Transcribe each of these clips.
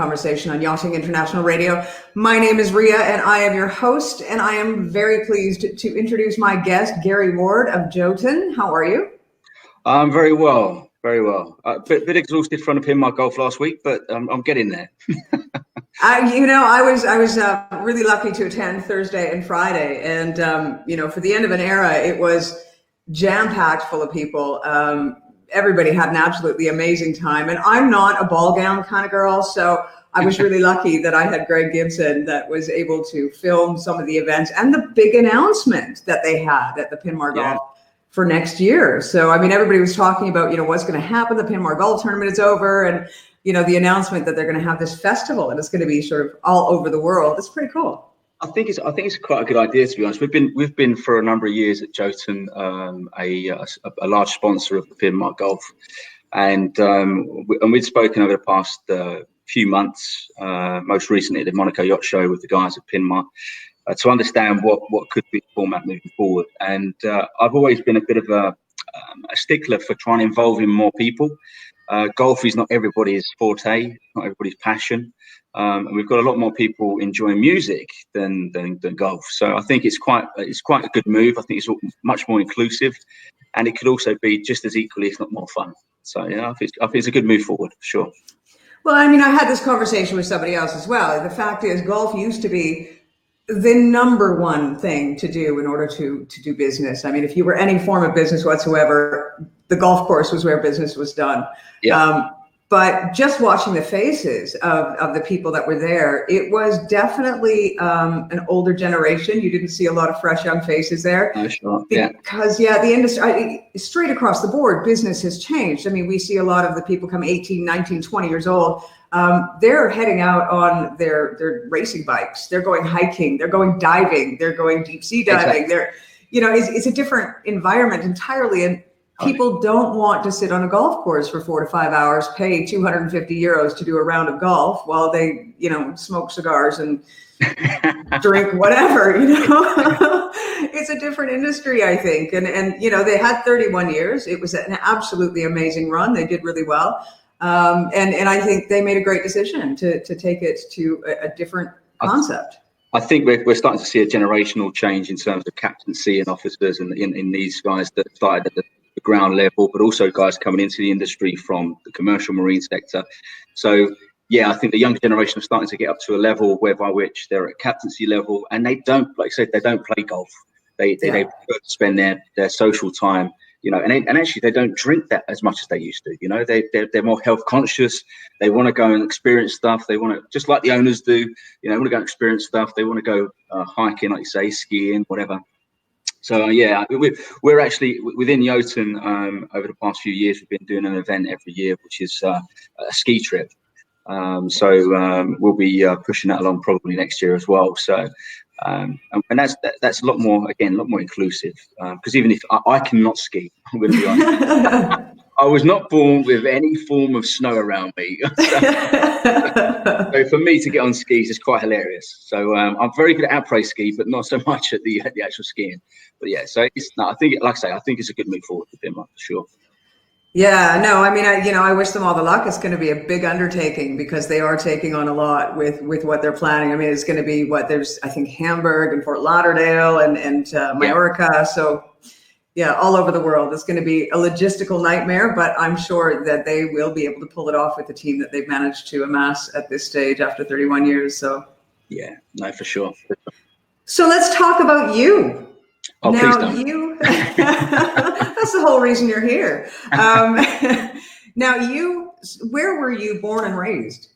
conversation on Yachting International Radio. My name is Rhea, and I am your host, and I am very pleased to introduce my guest, Gary Ward of JOTUN. How are you? I'm very well, very well. A bit exhausted from the Palma golf last week, but I'm getting there. I was really lucky to attend Thursday and Friday, and for the end of an era, it was jam-packed full of people. Everybody had an absolutely amazing time, and I'm not a ball gown kind of girl, so I was really lucky that I had Greg Gibson that was able to film some of the events and the big announcement that they had at the Palma Golf for next year. So, I mean, everybody was talking about, what's going to happen. The Palma Golf tournament is over, and, the announcement that they're going to have this festival and it's going to be sort of all over the world. It's pretty cool. I think it's quite a good idea, to be honest. We've been for a number of years at JOTUN, a large sponsor of the Palma Golf, and we'd spoken over the past few months, most recently at the Monaco Yacht Show with the guys at Palma, to understand what could be the format moving forward. And I've always been a bit of a stickler for trying to involve in more people. Golf is not everybody's forte, not everybody's passion. And we've got a lot more people enjoying music than golf. So I think it's quite a good move. I think it's much more inclusive, and it could also be just as equally, if not more fun. So I think it's a good move forward, for sure. Well, I mean, I had this conversation with somebody else as well. The fact is, golf used to be the number one thing to do in order to do business. I mean, if you were any form of business whatsoever, the golf course was where business was done. Yeah. But just watching the faces of the people that were there, it was definitely an older generation. You didn't see a lot of fresh young faces there. Oh, sure. Yeah. Because, the industry, straight across the board, business has changed. I mean, we see a lot of the people come 18, 19, 20 years old. They're heading out on their racing bikes. They're going hiking. They're going diving. They're going deep sea diving. Exactly. It's a different environment entirely. And people don't want to sit on a golf course for 4 to 5 hours, pay 250 euros to do a round of golf while they, smoke cigars and drink whatever, It's a different industry, I think. And they had 31 years. It was an absolutely amazing run. They did really well. And I think they made a great decision to take it to a different concept. I think we're starting to see a generational change in terms of captaincy and officers and in these guys that started at the ground level, but also guys coming into the industry from the commercial marine sector. So I think the younger generation are starting to get up to a level whereby which they're at captaincy level, and they don't, like I said, they don't play golf. They prefer to spend their social time, and actually they don't drink that as much as they used to. They're more health conscious. They want to go and experience stuff. They want to, just like the owners do, want to go and experience stuff. They want to go hiking, like you say, skiing, whatever. So we're actually within JOTUN over the past few years. We've been doing an event every year, which is a ski trip. So we'll be pushing that along probably next year as well. So and that's a lot more inclusive, because even if I cannot ski, I'm going to be honest. I was not born with any form of snow around me. So for me to get on skis is quite hilarious. So I'm very good at après ski, but not so much at the actual skiing. But so I think it's a good move forward for them, for sure. Yeah, no, I mean, I wish them all the luck. It's going to be a big undertaking because they are taking on a lot with what they're planning. I mean, it's going to be there's, I think, Hamburg and Fort Lauderdale and Mallorca. Yeah. So all over the world. It's going to be a logistical nightmare, but I'm sure that they will be able to pull it off with the team that they've managed to amass at this stage after 31 years. So for sure. So let's talk about you. Oh, now, please don't. That's the whole reason you're here. Now, where were you born and raised?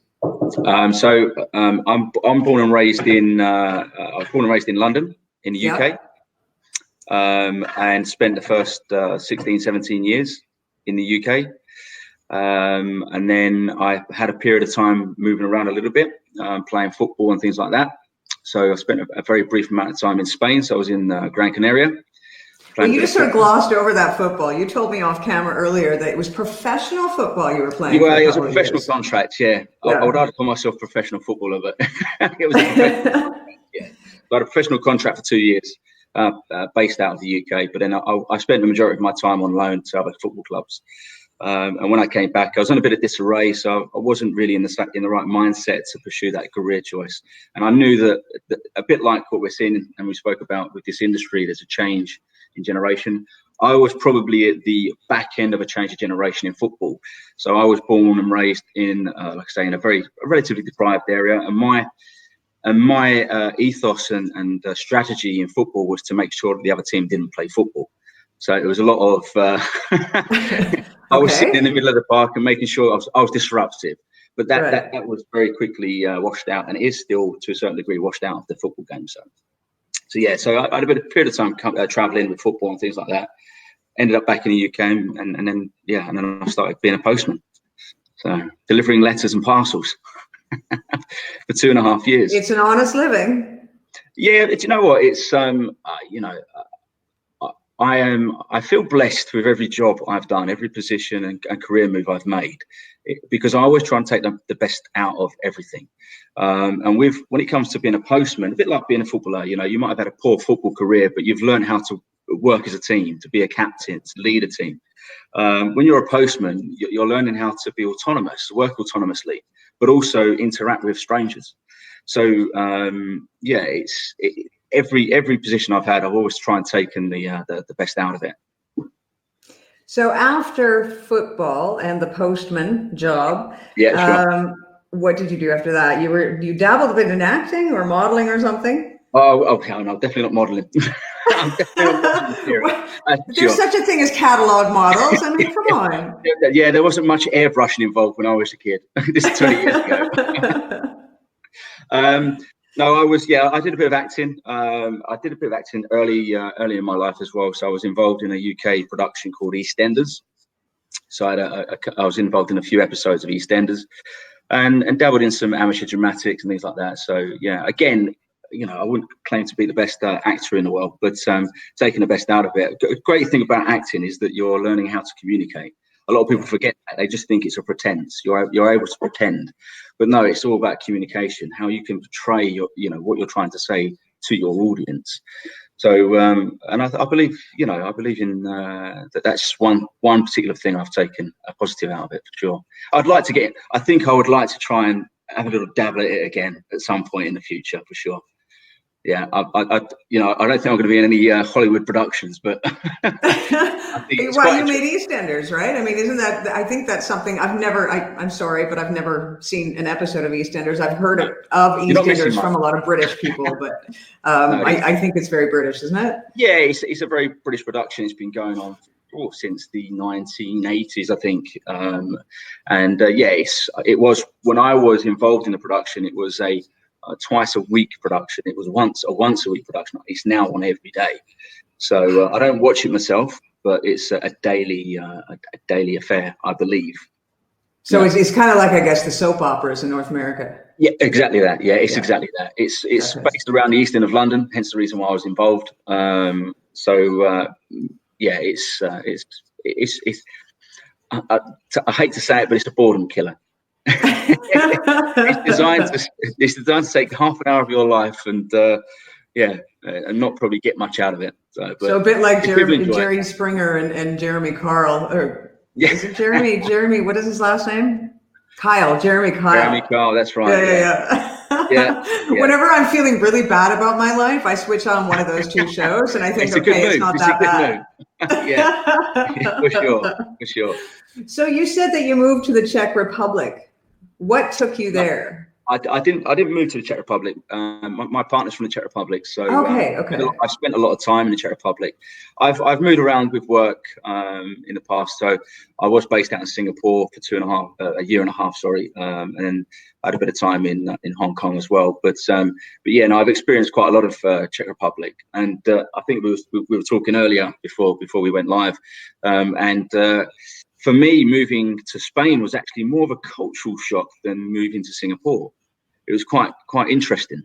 I'm born and raised in, I was born and raised in London, in the UK. And spent the first 16, 17 years in the UK. And then I had a period of time moving around a little bit, playing football and things like that. So I spent a very brief amount of time in Spain. So I was in Gran Canaria. Well, you just sort of glossed over that football. You told me off camera earlier that it was professional football you were playing. Well, it was a professional contract, I would rather call myself a professional footballer, but it was a professional contract, So I had a professional contract for 2 years, based out of the UK. But then I spent the majority of my time on loan to other football clubs. And when I came back, I was in a bit of disarray, so I wasn't really in the right mindset to pursue that career choice. And I knew that a bit like what we're seeing and we spoke about with this industry, there's a change in generation. I was probably at the back end of a change of generation in football. So I was born and raised in, like I say, in a relatively deprived area, and my ethos and strategy in football was to make sure that the other team didn't play football. So it was a lot of I was sitting in the middle of the park and making sure I was disruptive. But that was very quickly washed out, and it is still to a certain degree washed out of the football game. So yeah, so I had a period of time traveling with football and things like that. Ended up back in the UK, and then I started being a postman. So delivering letters and parcels for 2.5 years. It's an honest living. Yeah, you know what? It's I feel blessed with every job I've done, every position and career move I've made, because I always try and take the best out of everything. And when it comes to being a postman, a bit like being a footballer, you might have had a poor football career, but you've learned how to work as a team, to be a captain, to lead a team. When you're a postman, you're learning how to be autonomous, work autonomously, but also interact with strangers. So every position I've had, I've always tried and taken the best out of it. So after football and the postman job, sure. What did you do after that? You dabbled a bit in acting or modeling or something? Oh, okay, no, definitely not modeling. I'm definitely not modeling. There's such a thing as catalog models. I mean, come on. Yeah, there wasn't much airbrushing involved when I was a kid. This is 20 years ago. No, I did a bit of acting. I did a bit of acting early in my life as well. So I was involved in a UK production called EastEnders. So I was involved in a few episodes of EastEnders, and dabbled in some amateur dramatics and things like that. So yeah, again, I wouldn't claim to be the best actor in the world, but taking the best out of it. A great thing about acting is that you're learning how to communicate. A lot of people forget that. They just think it's a pretense. You're able to pretend, but no, it's all about communication. How you can portray what you're trying to say to your audience. So, and I believe in that's one particular thing I've taken a positive out of it for sure. I think I would like to try and have a little dabble at it again at some point in the future for sure. Yeah, I don't think I'm going to be in any Hollywood productions, but I think it's you made EastEnders, right? I mean, isn't that? I think that's something I'm sorry, but I've never seen an episode of EastEnders. I've heard of EastEnders from a lot of British people, but I think it's very British, isn't it? Yeah, it's a very British production. It's been going on since the 1980s, I think. It was when I was involved in the production. It was a twice a week production. It was a once a week production. It's now on every day. So I don't watch it myself, but it's a daily affair, I believe. So it's kind of like, I guess, the soap operas in North America. Yeah, exactly that. Yeah, it's exactly that. It's based around the East End of London, hence the reason why I was involved. I hate to say it, but it's a boredom killer. It's designed to take half an hour of your life and not probably get much out of it. So a bit like Jerry Springer and Jeremy Carl, is it Jeremy? What is his last name? Jeremy Kyle. That's right. Yeah. Whenever I'm feeling really bad about my life, I switch on one of those two shows, and I think, it's not that bad. Yeah, for sure. So you said that you moved to the Czech Republic. What took you there? I didn't move to the Czech Republic. My partner's from the Czech Republic, so okay. I've spent a lot of time in the Czech Republic. I've moved around with work in the past. So I was based out in Singapore for a year and a half, and then I had a bit of time in Hong Kong as well. But I've experienced quite a lot of Czech Republic, and I think we were talking earlier before we went live, for me, moving to Spain was actually more of a cultural shock than moving to Singapore. It was quite interesting,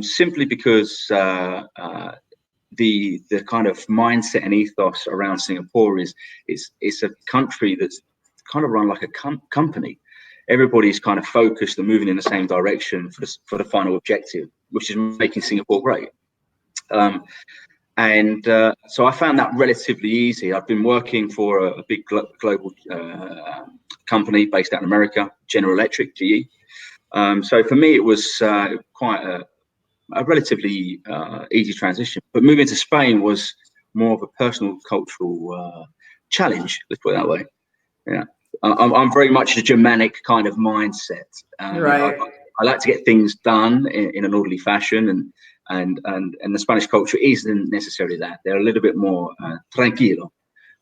simply because the kind of mindset and ethos around Singapore is it's a country that's kind of run like a company. Everybody's kind of focused and moving in the same direction for the final objective, which is making Singapore great. And so I found that relatively easy. I've been working for a big global company based out in America, General Electric, GE. So for me, it was quite a relatively easy transition. But moving to Spain was more of a personal cultural challenge, let's put it that way. Yeah, I'm very much a Germanic kind of mindset. Right. I like to get things done in an orderly fashion, and the Spanish culture isn't necessarily that. They're a little bit more tranquilo.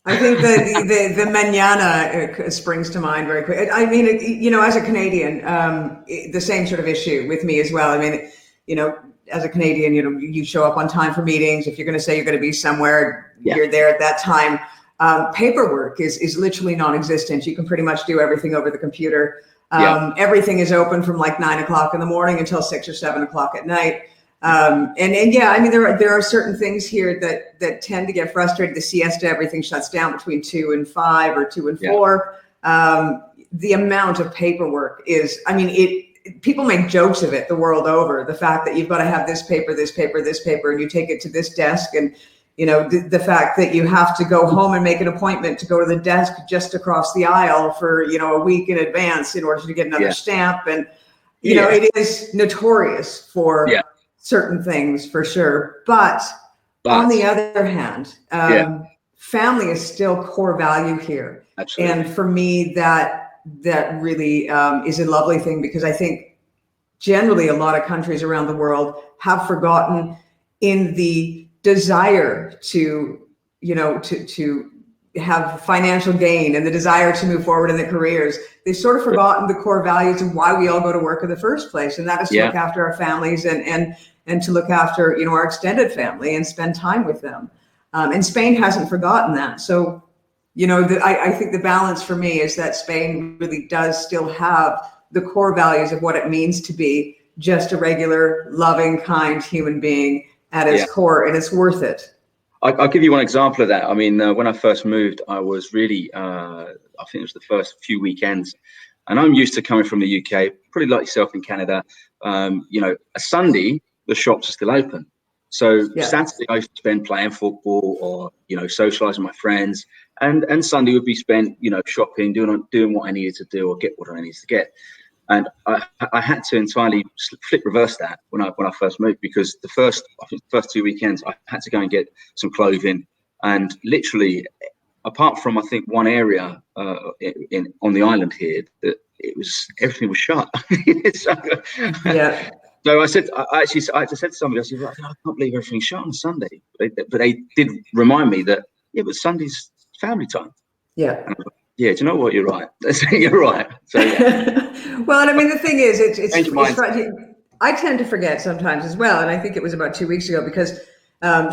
I think the mañana springs to mind very quick. I mean, you know, as a Canadian, the same sort of issue with me as well. I mean, you know, as a Canadian, you know, you show up on time for meetings. If you're going to say you're going to be somewhere, you're there at that time. Paperwork is literally non-existent. You can pretty much do everything over the computer. Everything is open from like 9 o'clock in the morning until 6 or 7 o'clock at night. And yeah, I mean, there are certain things here that tend to get frustrated. The siesta, everything shuts down between 2 and 5 or 2 and 4. The amount of paperwork is, I mean, people make jokes of it the world over. The fact that you've got to have this paper, this paper, this paper, and you take it to this desk, and you know, the fact that you have to go home and make an appointment to go to the desk just across the aisle for, you know, a week in advance in order to get another stamp. And, you know, it is notorious for certain things for sure. But on the other hand, family is still core value here. Absolutely. And for me, that really is a lovely thing, because I think generally a lot of countries around the world have forgotten in the desire to, you know, to have financial gain and the desire to move forward in their careers. They've sort of forgotten the core values of why we all go to work in the first place. And that is to look after our families and to look after, you know, our extended family and spend time with them. And Spain hasn't forgotten that. So, you know, I think the balance for me is that Spain really does still have the core values of what it means to be just a regular, loving, kind human being at its core, and it's worth it. I'll give you one example of that. I mean, when I first moved, I was really, I think it was the first few weekends, and I'm used to coming from the UK, pretty like yourself in Canada. You know, a Sunday, the shops are still open. So Saturday I spend playing football or, you know, socializing with my friends, and Sunday would be spent, you know, shopping, doing what I needed to do or get what I needed to get. And I had to entirely reverse that when I first moved, because the first 2 weekends I had to go and get some clothing, and literally, apart from I think one area on the island here, that everything was shut. So I said, I said to somebody, I said, I can't believe everything's shut on Sunday. But they did remind me that but Sunday's family time. Yeah, do you know what? You're right. You're right. So, well, and I mean, the thing is, it's I tend to forget sometimes as well. And I think it was about 2 weeks ago, because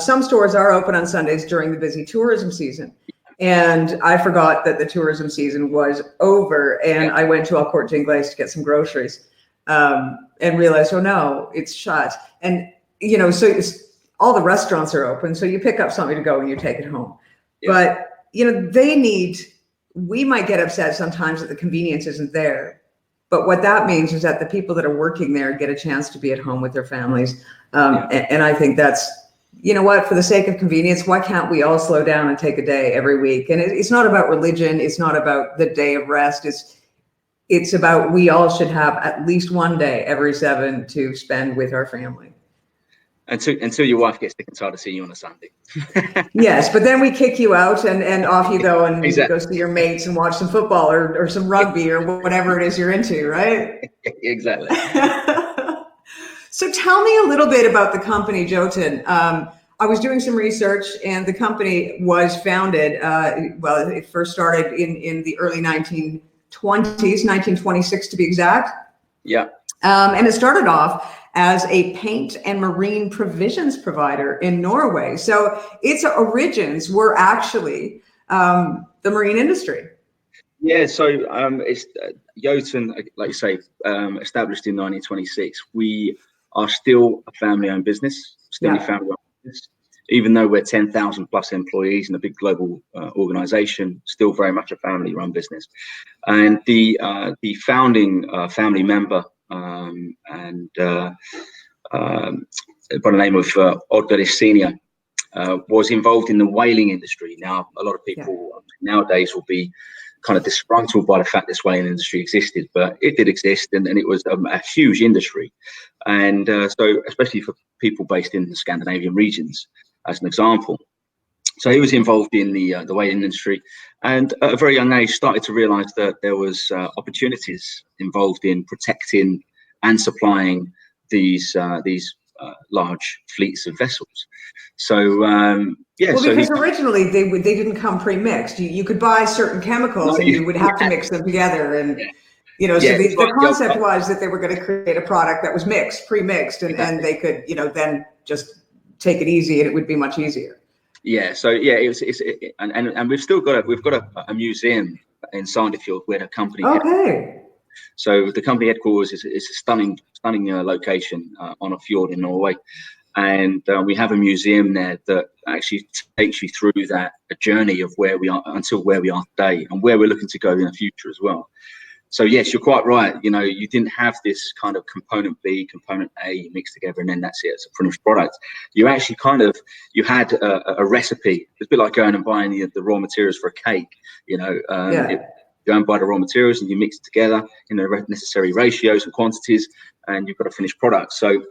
some stores are open on Sundays during the busy tourism season. And I forgot that the tourism season was over. And I went to El Corte Inglés to get some groceries and realized, oh no, it's shut. And, you know, so all the restaurants are open. So you pick up something to go and you take it home. But, you know, we might get upset sometimes that the convenience isn't there. But what that means is that the people that are working there get a chance to be at home with their families. And I think that's, you know what, for the sake of convenience, why can't we all slow down and take a day every week? And it's not about religion. It's not about the day of rest. It's about, we all should have at least one day every 7 to spend with our family. Until your wife gets sick and tired of seeing you on a Sunday. Yes, but then we kick you out and off you go and go see your mates and watch some football or some rugby or whatever it is you're into, right? Exactly. So tell me a little bit about the company, JOTUN. I was doing some research, and the company was founded, it first started in the early 1920s, 1926 to be exact. Yeah. And it started off as a paint and marine provisions provider in Norway. So its origins were actually the marine industry. Yeah, so it's JOTUN, like you say, established in 1926. We are still a family-owned business, even though we're 10,000 plus employees and a big global organization, still very much a family-run business. And the founding family member, by the name of Oddvar Senior, was involved in the whaling industry. Now, a lot of people nowadays will be kind of disgruntled by the fact this whaling industry existed, but it did exist, and it was a huge industry. And so, especially for people based in the Scandinavian regions, as an example. So he was involved in the whaling industry, and at a very young age started to realise that there was opportunities involved in protecting and supplying these large fleets of vessels. So because originally they didn't come pre-mixed. You could buy certain chemicals and you would have to mix them together, and so the concept was that they were going to create a product that was pre-mixed, and they could then just take it easy, and it would be much easier. And we've got a museum in Sandefjord where the company. So the company headquarters is a stunning location on a fjord in Norway, and we have a museum there that actually takes you through a journey of where we are until where we are today, and where we're looking to go in the future as well. So yes, you're quite right. You didn't have this kind of component B, component A mixed together, and then that's it. It's a finished product. You actually you had a recipe. It's a bit like going and buying the raw materials for a cake. You go and buy the raw materials and you mix it together in the necessary ratios and quantities, and you've got a finished product. So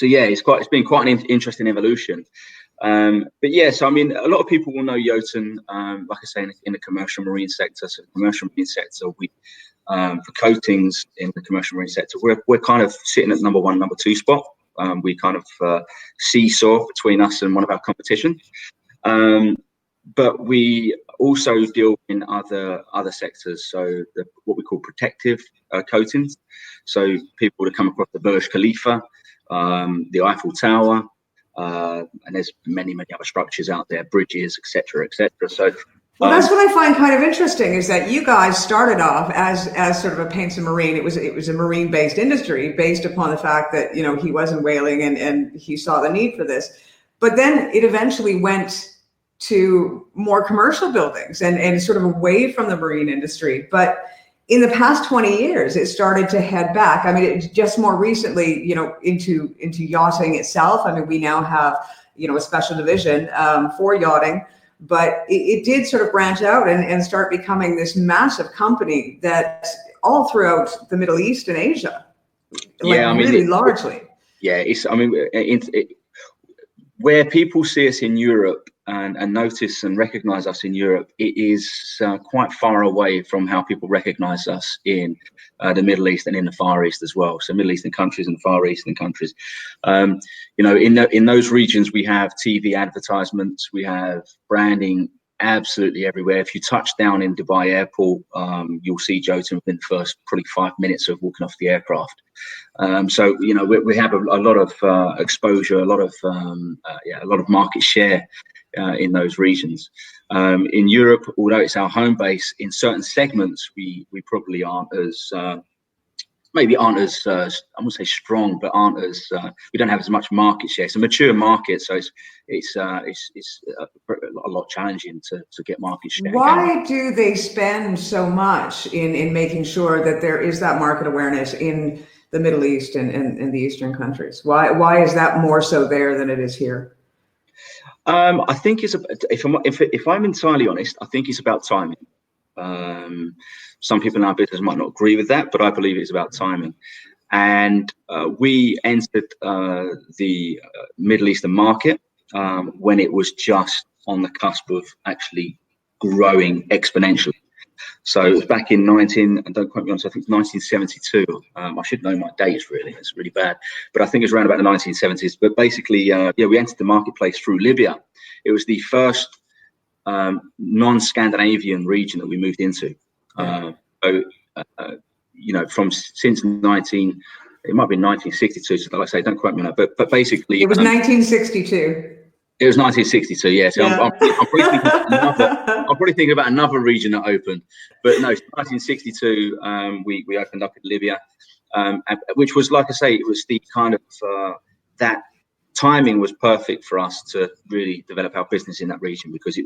it's been quite an interesting evolution. But yes, I mean, a lot of people will know Jotun, like I say, in the commercial marine sector. So the commercial marine sector, we for coatings in the commercial marine sector, we're kind of sitting at number 1, number 2 spot. We kind of seesaw between us and one of our competition. But we also deal in other sectors, so what we call protective coatings. So people would have come across the Burj Khalifa, the Eiffel Tower, and there's many other structures out there, bridges, etc. So that's what I find kind of interesting, is that you guys started off as sort of a paints and marine. It was a marine based industry based upon the fact that he wasn't whaling and he saw the need for this, but then it eventually went to more commercial buildings and sort of away from the marine industry. But in the past 20 years, it started to head back. I mean, it just more recently, into yachting itself. I mean, we now have, a special division for yachting, but it did sort of branch out and start becoming this massive company that all throughout the Middle East and Asia, really largely. Where people see us in Europe and notice and recognize us in Europe, it is quite far away from how people recognize us in the Middle East and in the Far East as well. So Middle Eastern countries and Far Eastern countries. In those regions, we have TV advertisements, we have branding absolutely everywhere. If you touch down in Dubai airport, you'll see Jotun within the first probably 5 minutes of walking off the aircraft. So we have a lot of exposure, a lot of market share in those regions. In Europe, although it's our home base, in certain segments we probably aren't as I wouldn't say strong, but aren't as we don't have as much market share. It's a mature market, so it's a lot challenging to get market share. Why do they spend so much in making sure that there is that market awareness in the Middle East and the Eastern countries? Why is that more so there than it is here? I think if I'm entirely honest, I think it's about timing. Some people in our business might not agree with that, but I believe it's about timing. And we entered the Middle Eastern market when it was just on the cusp of actually growing exponentially. So it was back in and don't quote me on this, I think 1972. I should know my dates, really. It's really bad. But I think it was around about the 1970s. But basically, we entered the marketplace through Libya. It was the first non-Scandinavian region that we moved into. Since it might be 1962. So like I say, don't quote me on that. But basically, it was 1962. It was 1962, yes. Yeah. So I'm probably thinking about another region that opened, but no, 1962. We opened up in Libya, which was, like I say, it was the kind of that timing was perfect for us to really develop our business in that region, because it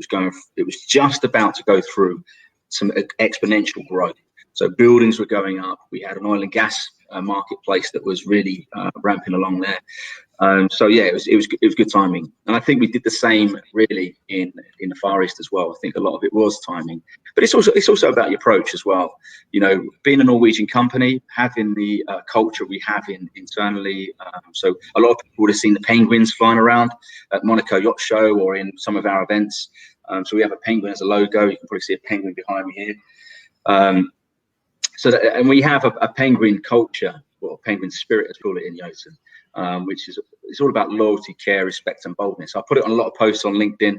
was just about to go through some exponential growth. So buildings were going up. We had an oil and gas marketplace that was really ramping along there. So yeah, it was good timing, and I think we did the same really in the Far East as well. I think a lot of it was timing, but it's also about your approach as well. You know, being a Norwegian company, having the culture we have internally. So a lot of people would have seen the penguins flying around at Monaco Yacht Show or in some of our events. So we have a penguin as a logo. You can probably see a penguin behind me here. And we have a penguin culture, or penguin spirit, as we call it in JOTUN, which is it's all about loyalty, care, respect, and boldness. I put it on a lot of posts on LinkedIn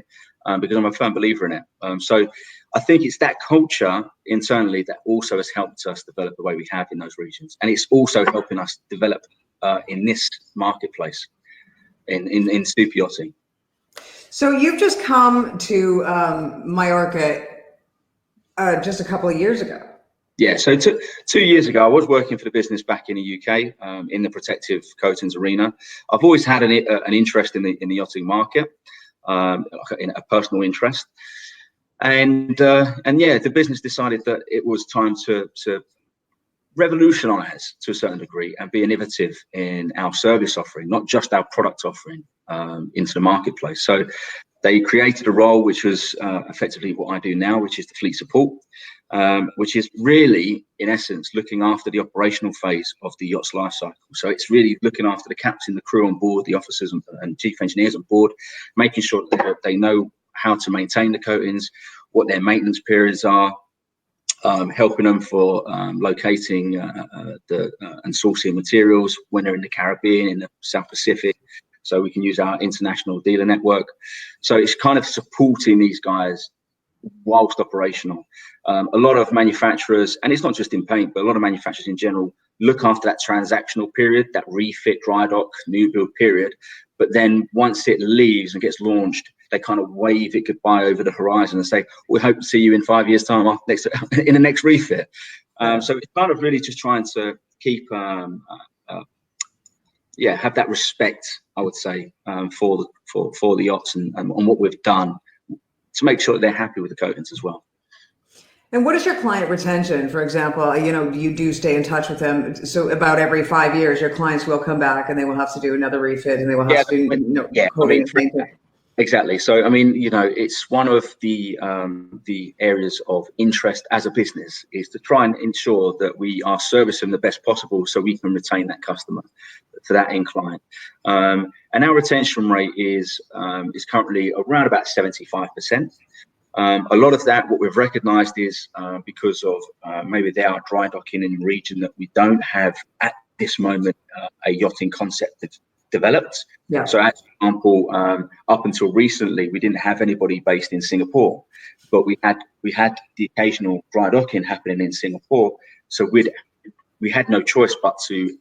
because I'm a firm believer in it. So I think it's that culture internally that also has helped us develop the way we have in those regions, and it's also helping us develop in this marketplace in super yachting. So you've just come to Mallorca just a couple of years ago. Yeah, so 2 years ago, I was working for the business back in the UK in the protective coatings arena. I've always had an interest in the yachting market, in a personal interest, and yeah, the business decided that it was time to revolutionize to a certain degree and be innovative in our service offering, not just our product offering into the marketplace. So they created a role which was effectively what I do now, which is the fleet support, which is really, in essence, looking after the operational phase of the yacht's life cycle. So it's really looking after the captain, the crew on board, the officers and chief engineers on board, making sure that they know how to maintain the coatings, what their maintenance periods are, helping them for locating and sourcing materials when they're in the Caribbean, in the South Pacific, so we can use our international dealer network. So it's kind of supporting these guys whilst operational. A lot of manufacturers, and it's not just in paint, but a lot of manufacturers in general, look after that transactional period, that refit, dry dock, new build period. But then once it leaves and gets launched, they kind of wave it goodbye over the horizon and say, we hope to see you in 5 years' time in the next refit. So it's kind of really just trying to keep, have that respect, I would say, for the yachts and what we've done to make sure that they're happy with the coatings as well. And what is your client retention? For example, you do stay in touch with them. So about every 5 years, your clients will come back and they will have to do another refit and they will have to do coating and painting. Exactly. So, I mean, it's one of the areas of interest as a business is to try and ensure that we are servicing the best possible so we can retain that customer, to that end client. And our retention rate is currently around about 75%. A lot of that, what we've recognized is because of maybe they are dry docking in a region that we don't have at this moment a yachting concept that's developed. Yeah. So, as an example, up until recently, we didn't have anybody based in Singapore, but we had the occasional dry docking happening in Singapore. So we had no choice but to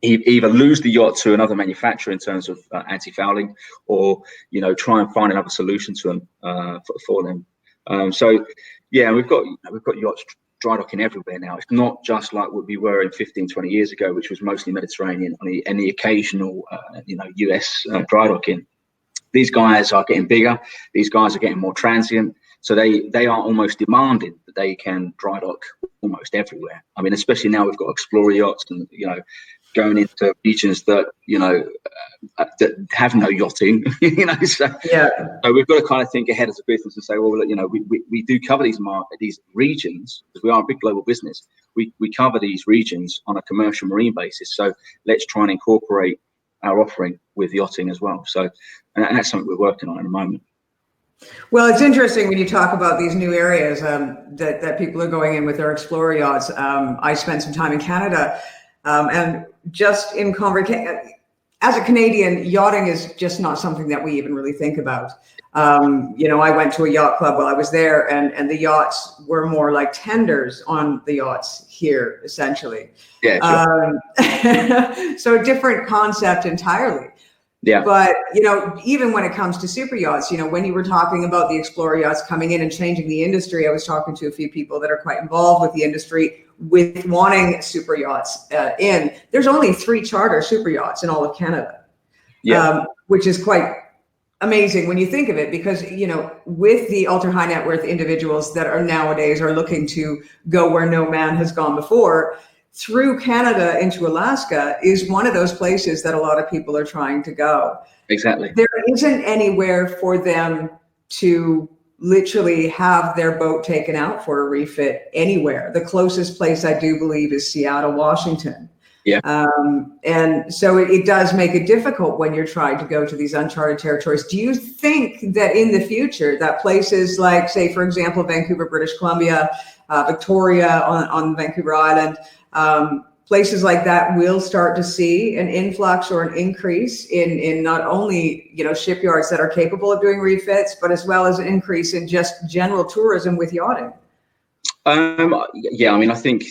either lose the yacht to another manufacturer in terms of anti-fouling, or try and find another solution to them for them. So yeah, we've got yachts dry docking everywhere now. It's not just like what we were in 15, 20 years ago, which was mostly Mediterranean and the occasional US dry docking. These guys are getting bigger. These guys are getting more transient. So they are almost demanding that they can dry dock almost everywhere. I mean, especially now we've got Explorer yachts and going into regions that that have no yachting. So we've got to kind of think ahead as a business and say, well, we do cover these regions because we are a big global business. We cover these regions on a commercial marine basis. So let's try and incorporate our offering with yachting as well. So and that's something we're working on at the moment. Well, it's interesting when you talk about these new areas that people are going in with their Explorer yachts. I spent some time in Canada, and just in conversation, as a Canadian, yachting is just not something that we even really think about. I went to a yacht club while I was there, and the yachts were more like tenders on the yachts here, essentially. Yeah. Sure. So a different concept entirely. Yeah. But, even when it comes to super yachts, when you were talking about the Explorer yachts coming in and changing the industry, I was talking to a few people that are quite involved with the industry with wanting super yachts in. There's only 3 charter super yachts in all of Canada, which is quite amazing when you think of it, because, with the ultra high net worth individuals that are nowadays are looking to go where no man has gone before, through Canada into Alaska is one of those places that a lot of people are trying to go. Exactly. There isn't anywhere for them to literally have their boat taken out for a refit anywhere. The closest place I do believe is Seattle, Washington. Yeah. And so it does make it difficult when you're trying to go to these uncharted territories. Do you think that in the future that places like, say, for example, Vancouver, British Columbia, Victoria on Vancouver Island, places like that will start to see an influx or an increase in not only, you know, shipyards that are capable of doing refits, but as well as an increase in just general tourism with yachting? Yeah, I mean, I think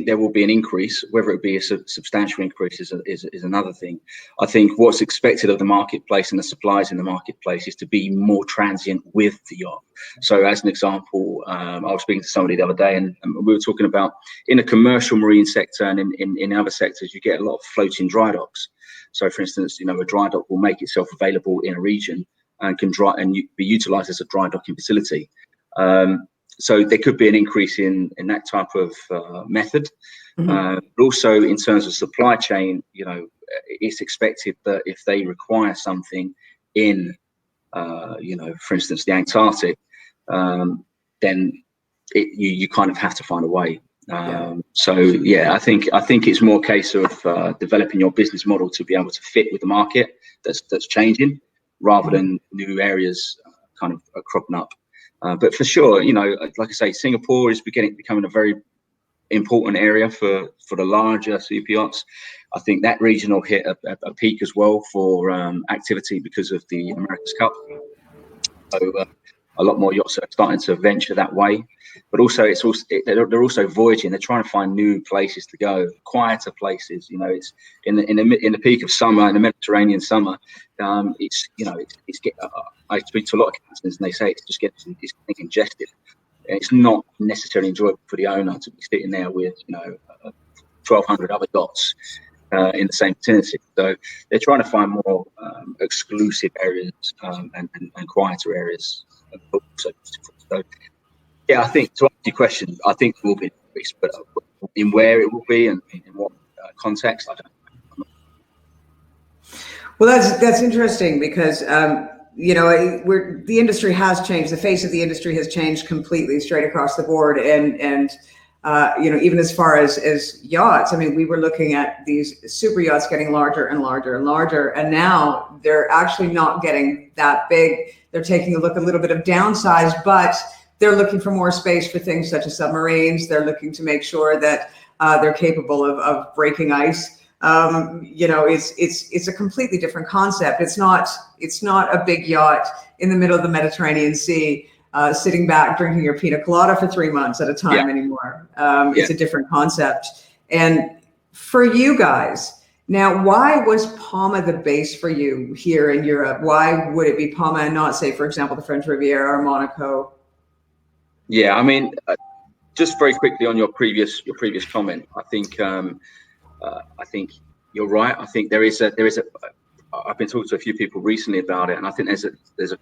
there will be an increase. Whether it be a substantial increase is another thing. I think what's expected of the marketplace and the suppliers in the marketplace is to be more transient with the yacht. So, as an example, I was speaking to somebody the other day, and we were talking about in the commercial marine sector and in other sectors, you get a lot of floating dry docks. So, for instance, you know, a dry dock will make itself available in a region and can be utilised as a dry docking facility. So there could be an increase in that type of method. But also in terms of supply chain, you know, it's expected that if they require something in, you know, for instance, the Antarctic, then you kind of have to find a way. So yeah, I think it's more a case of developing your business model to be able to fit with the market that's changing, rather than new areas kind of cropping up. But for sure, you know, like I say, Singapore is becoming a very important area for the larger super yachts. I think that region will hit a peak as well for activity because of the America's Cup. So a lot more yachts are starting to venture that way. But also, they're also voyaging. They're trying to find new places to go, quieter places. You know, it's in the peak of summer, in the Mediterranean summer. I speak to a lot of captains, and they say it's getting congested. And it's not necessarily enjoyable for the owner to be sitting there with 1,200 other yachts in the same vicinity. So they're trying to find more exclusive areas and quieter areas. So yeah, I think to answer your question, I think it will be increased, but in where it will be and in what context, I don't know. Well, that's interesting because you know, the industry has changed. The face of the industry has changed completely straight across the board, and you know, even as far as yachts. I mean, we were looking at these super yachts getting larger and larger and larger, and now they're actually not getting that big. They're taking a little bit of downsize, but they're looking for more space for things such as submarines. They're looking to make sure that they're capable of breaking ice. You know, it's a completely different concept. It's not a big yacht in the middle of the Mediterranean Sea, sitting back drinking your pina colada for 3 months at a time anymore. It's a different concept. And for you guys, now, why was Palma the base for you here in Europe? Why would it be Palma and not, say, for example, the French Riviera or Monaco? Yeah, I mean, just very quickly on your previous comment, I think you're right. I think there is a. I've been talking to a few people recently about it, and I think there's a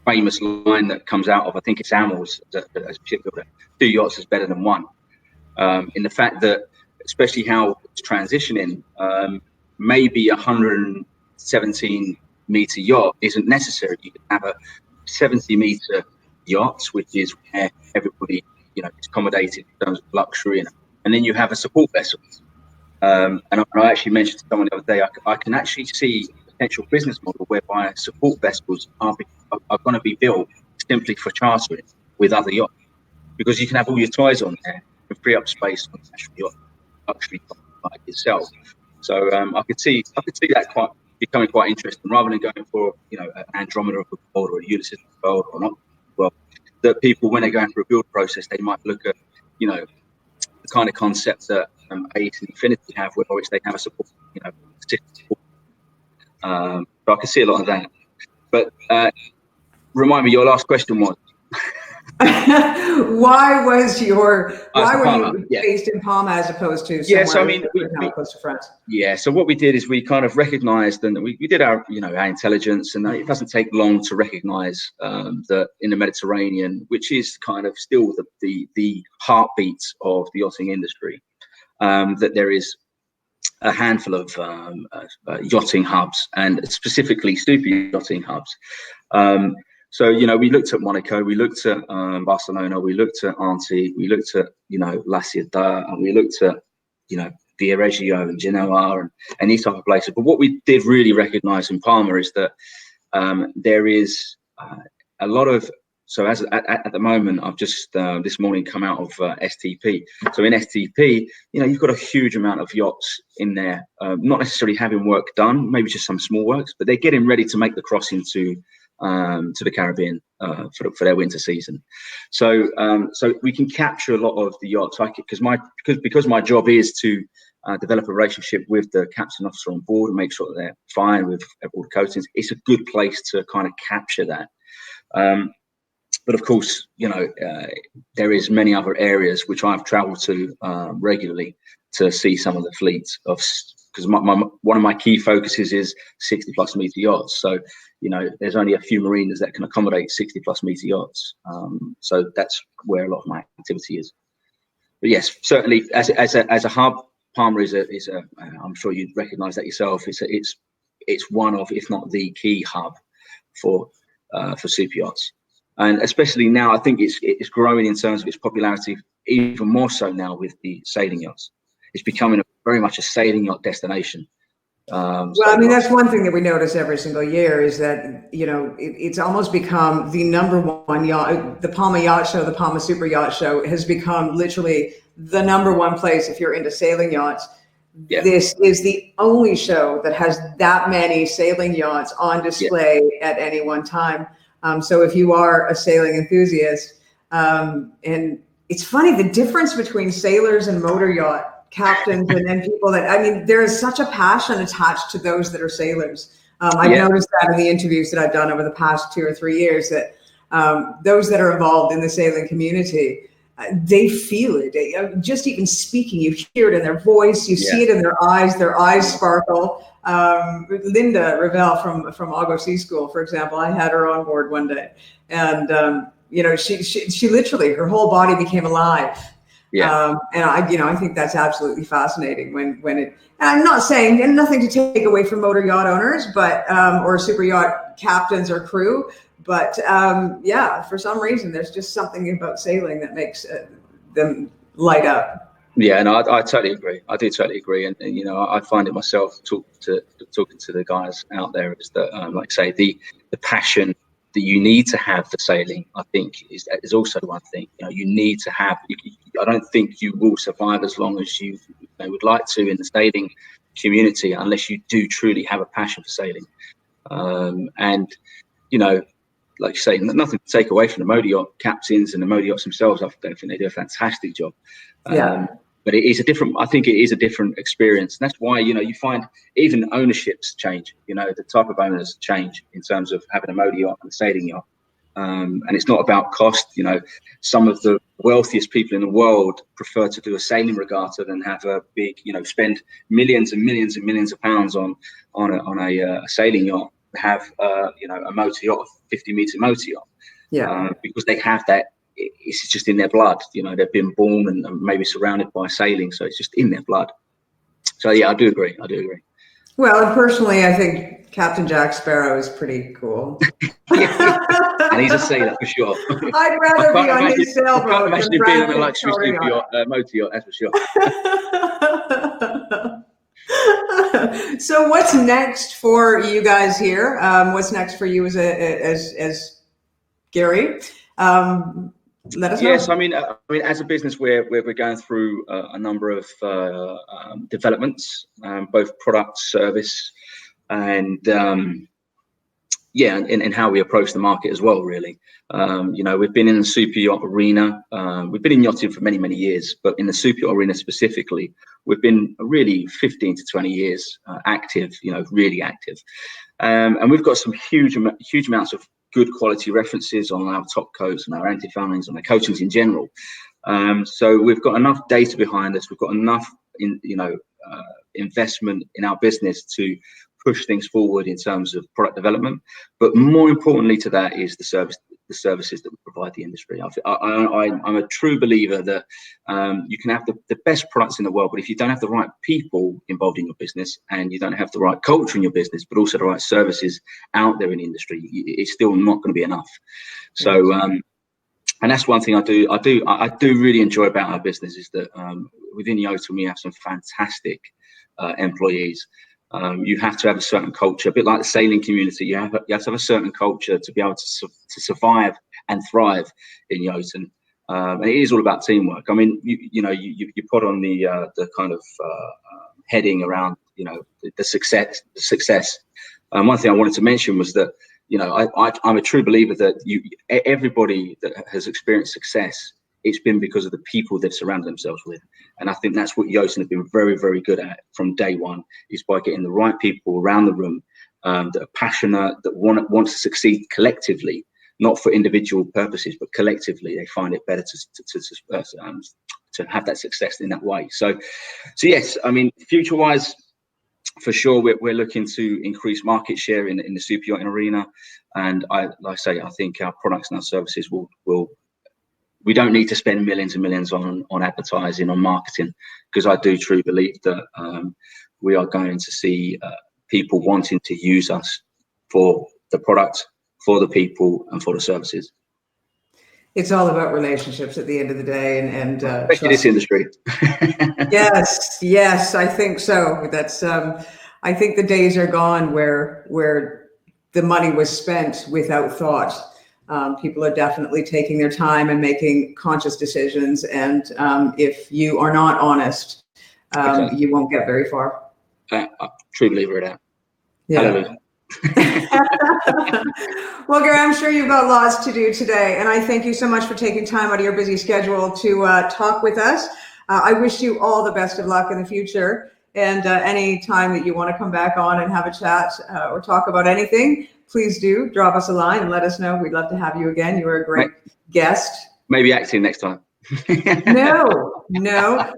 famous line that comes out of, I think it's Amels as a shipbuilder: 2 yachts is better than 1. In the fact that, especially how it's transitioning, maybe 117 meter yacht isn't necessary. You can have a 70 meter yacht, which is where everybody, you know, is accommodated in terms of luxury, and then you have a support vessel. And I actually mentioned to someone the other day, I can actually see a potential business model whereby support vessels are going to be built simply for chartering with other yachts, because you can have all your toys on there and free up space on the actual yacht, luxury like itself. So I could see that becoming quite interesting, rather than going for, you know, an Andromeda of the world or a Ulysses of the world or not. Well, that people, when they're going through a build process, they might look at, you know, the kind of concept that Ace and Infinity have, which they have a support, you know, support. So I can see a lot of that. But remind me, your last question was. Why were you Yeah. based in Palma as opposed to somewhere So I mean, close to France? Yeah, so what we did is we kind of recognized, and we did our intelligence, and it doesn't take long to recognize that in the Mediterranean, which is kind of still the heartbeat of the yachting industry, that there is a handful of yachting hubs, and specifically super yachting hubs. So, you know, we looked at Monaco, we looked at Barcelona, we looked at Antibes, we looked at, you know, La Ciotat, and we looked at, you know, Viareggio and Genoa and these type of places. But what we did really recognize in Palma is that there is a lot of, so at the moment, I've just this morning come out of STP. So in STP, you know, you've got a huge amount of yachts in there, not necessarily having work done, maybe just some small works, but they're getting ready to make the crossing to the Caribbean for their winter season. So so we can capture a lot of the yachts, because my job is to develop a relationship with the captain officer on board and make sure that they're fine with all the coatings. It's a good place to kind of capture that. But of course, you know, there is many other areas which I've traveled to regularly to see some of the fleets of, because one of my key focuses is 60+ meter yachts. So, you know, there's only a few marinas that can accommodate 60+ meter yachts. So that's where a lot of my activity is. But yes, certainly as a hub, Palma is a I'm sure you'd recognise that yourself. It's one of, if not the key hub for super yachts. And especially now, I think it's growing in terms of its popularity, even more so now with the sailing yachts. It's becoming very much a sailing yacht destination. Well, I mean, that's one thing that we notice every single year is that, you know, it's almost become the #1 yacht. The Palma Yacht Show, the Palma Super Yacht Show has become literally the #1 place if you're into sailing yachts. Yeah. This is the only show that has that many sailing yachts on display at any one time. So if you are a sailing enthusiast, and it's funny, the difference between sailors and motor yacht captains and then people that, I mean, there is such a passion attached to those that are sailors. I've noticed that in the interviews that I've done over the past 2 or 3 years, that those that are involved in the sailing community, they feel it. Just even speaking, you hear it in their voice, you see it in their eyes sparkle. Linda Ravel from Augo Sea School, for example, I had her on board one day, and you know, she literally, her whole body became alive. And I think that's absolutely fascinating when it, and I'm not saying, and nothing to take away from motor yacht owners, but or super yacht captains or crew, but for some reason there's just something about sailing that makes them light up. Yeah, and I totally agree. I do totally agree, and you know, I find it myself talking to the guys out there is that, like I say, the passion that you need to have for sailing, I think, is also one thing. You know, you need to have. I don't think you will survive as long as you would like to in the sailing community unless you do truly have a passion for sailing. And you know, like you say, nothing to take away from the motor yacht captains and the motor yachts themselves. I don't think they do a fantastic job. But it is a different, I think it is a different experience. And that's why, you know, you find even ownerships change, you know, the type of owners change in terms of having a motor yacht and a sailing yacht. And it's not about cost. You know, some of the wealthiest people in the world prefer to do a sailing regatta than have a big, you know, spend millions and millions and millions of pounds on a sailing yacht, have, you know, a motor yacht, a 50-meter motor yacht. Because they have that. It's just in their blood, you know, they've been born and maybe surrounded by sailing, so it's just in their blood. So yeah, I do agree. Well, and personally, I think Captain Jack Sparrow is pretty cool. And he's a sailor for sure. I'd rather be on his sailboat. I can't imagine him being on a luxury super yacht, motor yacht, that's for sure. So what's next for you guys here? What's next for you as Gary? Let us know. Yes, I mean, as a business, we're going through a number of developments, both product, service, and and how we approach the market as well. Really, you know, we've been in the super yacht arena. We've been in yachting for many years, but in the super yacht arena specifically, we've been really 15 to 20 years active. You know, really active, and we've got some huge amounts of good quality references on our top coats and our anti-foulings and our coatings in general. So we've got enough data behind us. We've got enough investment in our business to push things forward in terms of product development. But more importantly to that is the service the services that we provide the industry. I'm a true believer that you can have the best products in the world, but if you don't have the right people involved in your business, and you don't have the right culture in your business, but also the right services out there in the industry, it's still not going to be enough. So, and that's one thing I do really enjoy about our business, is that within JOTUN we have some fantastic employees. You have to have a certain culture, a bit like the sailing community. You have to have a certain culture to be able to survive and thrive in JOTUN. And it is all about teamwork. I mean, you put on the kind of heading around, the success. One thing I wanted to mention was that, I'm a true believer that everybody that has experienced success, it's been because of the people they've surrounded themselves with. And I think that's what JOTUN have been very, very good at from day one, is by getting the right people around the room that are passionate, that want to succeed collectively, not for individual purposes, but collectively. They find it better to have that success in that way. So yes, I mean, future-wise, for sure, we're looking to increase market share in the super yachting arena. And I think our products and our services will we don't need to spend millions and millions on advertising, on marketing, because I do truly believe that we are going to see people wanting to use us for the product, for the people, and for the services. It's all about relationships at the end of the day, and especially this industry. Yes, I think so. That's I think the days are gone where the money was spent without thought. People are definitely taking their time and making conscious decisions, and if you are not honest, exactly, you won't get very far. I truly believe in that. Yeah. Hallelujah. Well, Gary, I'm sure you've got lots to do today, and I thank you so much for taking time out of your busy schedule to talk with us. I wish you all the best of luck in the future, and any time that you want to come back on and have a chat or talk about anything, please do drop us a line and let us know. We'd love to have you again. You were a great guest. Maybe acting next time. No,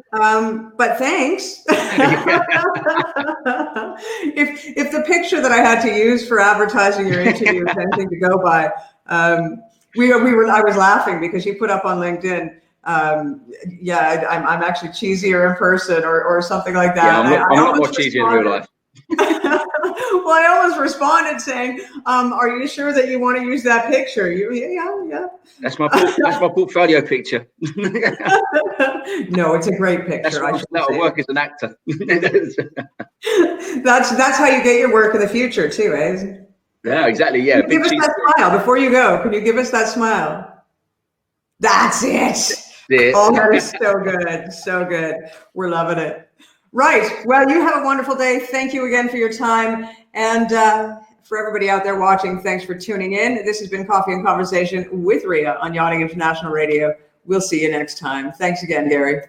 but thanks. If the picture that I had to use for advertising your interview is anything to go by, I was laughing because you put up on LinkedIn, I'm actually cheesier in person or something like that. Yeah, I'm not more cheesy in real life. Well, I almost responded saying, "Are you sure that you want to use that picture?" Yeah. That's my portfolio picture. No, it's a great picture. That'll work as an actor. That's how you get your work in the future too, eh? Yeah, exactly. Yeah. Give us that smile before you go. Can you give us that smile? That's it. Oh, that is so good. So good. We're loving it. Right. Well, you have a wonderful day. Thank you again for your time. And for everybody out there watching, thanks for tuning in. This has been Coffee and Conversation with Rhea on Yachting International Radio. We'll see you next time. Thanks again, Gary.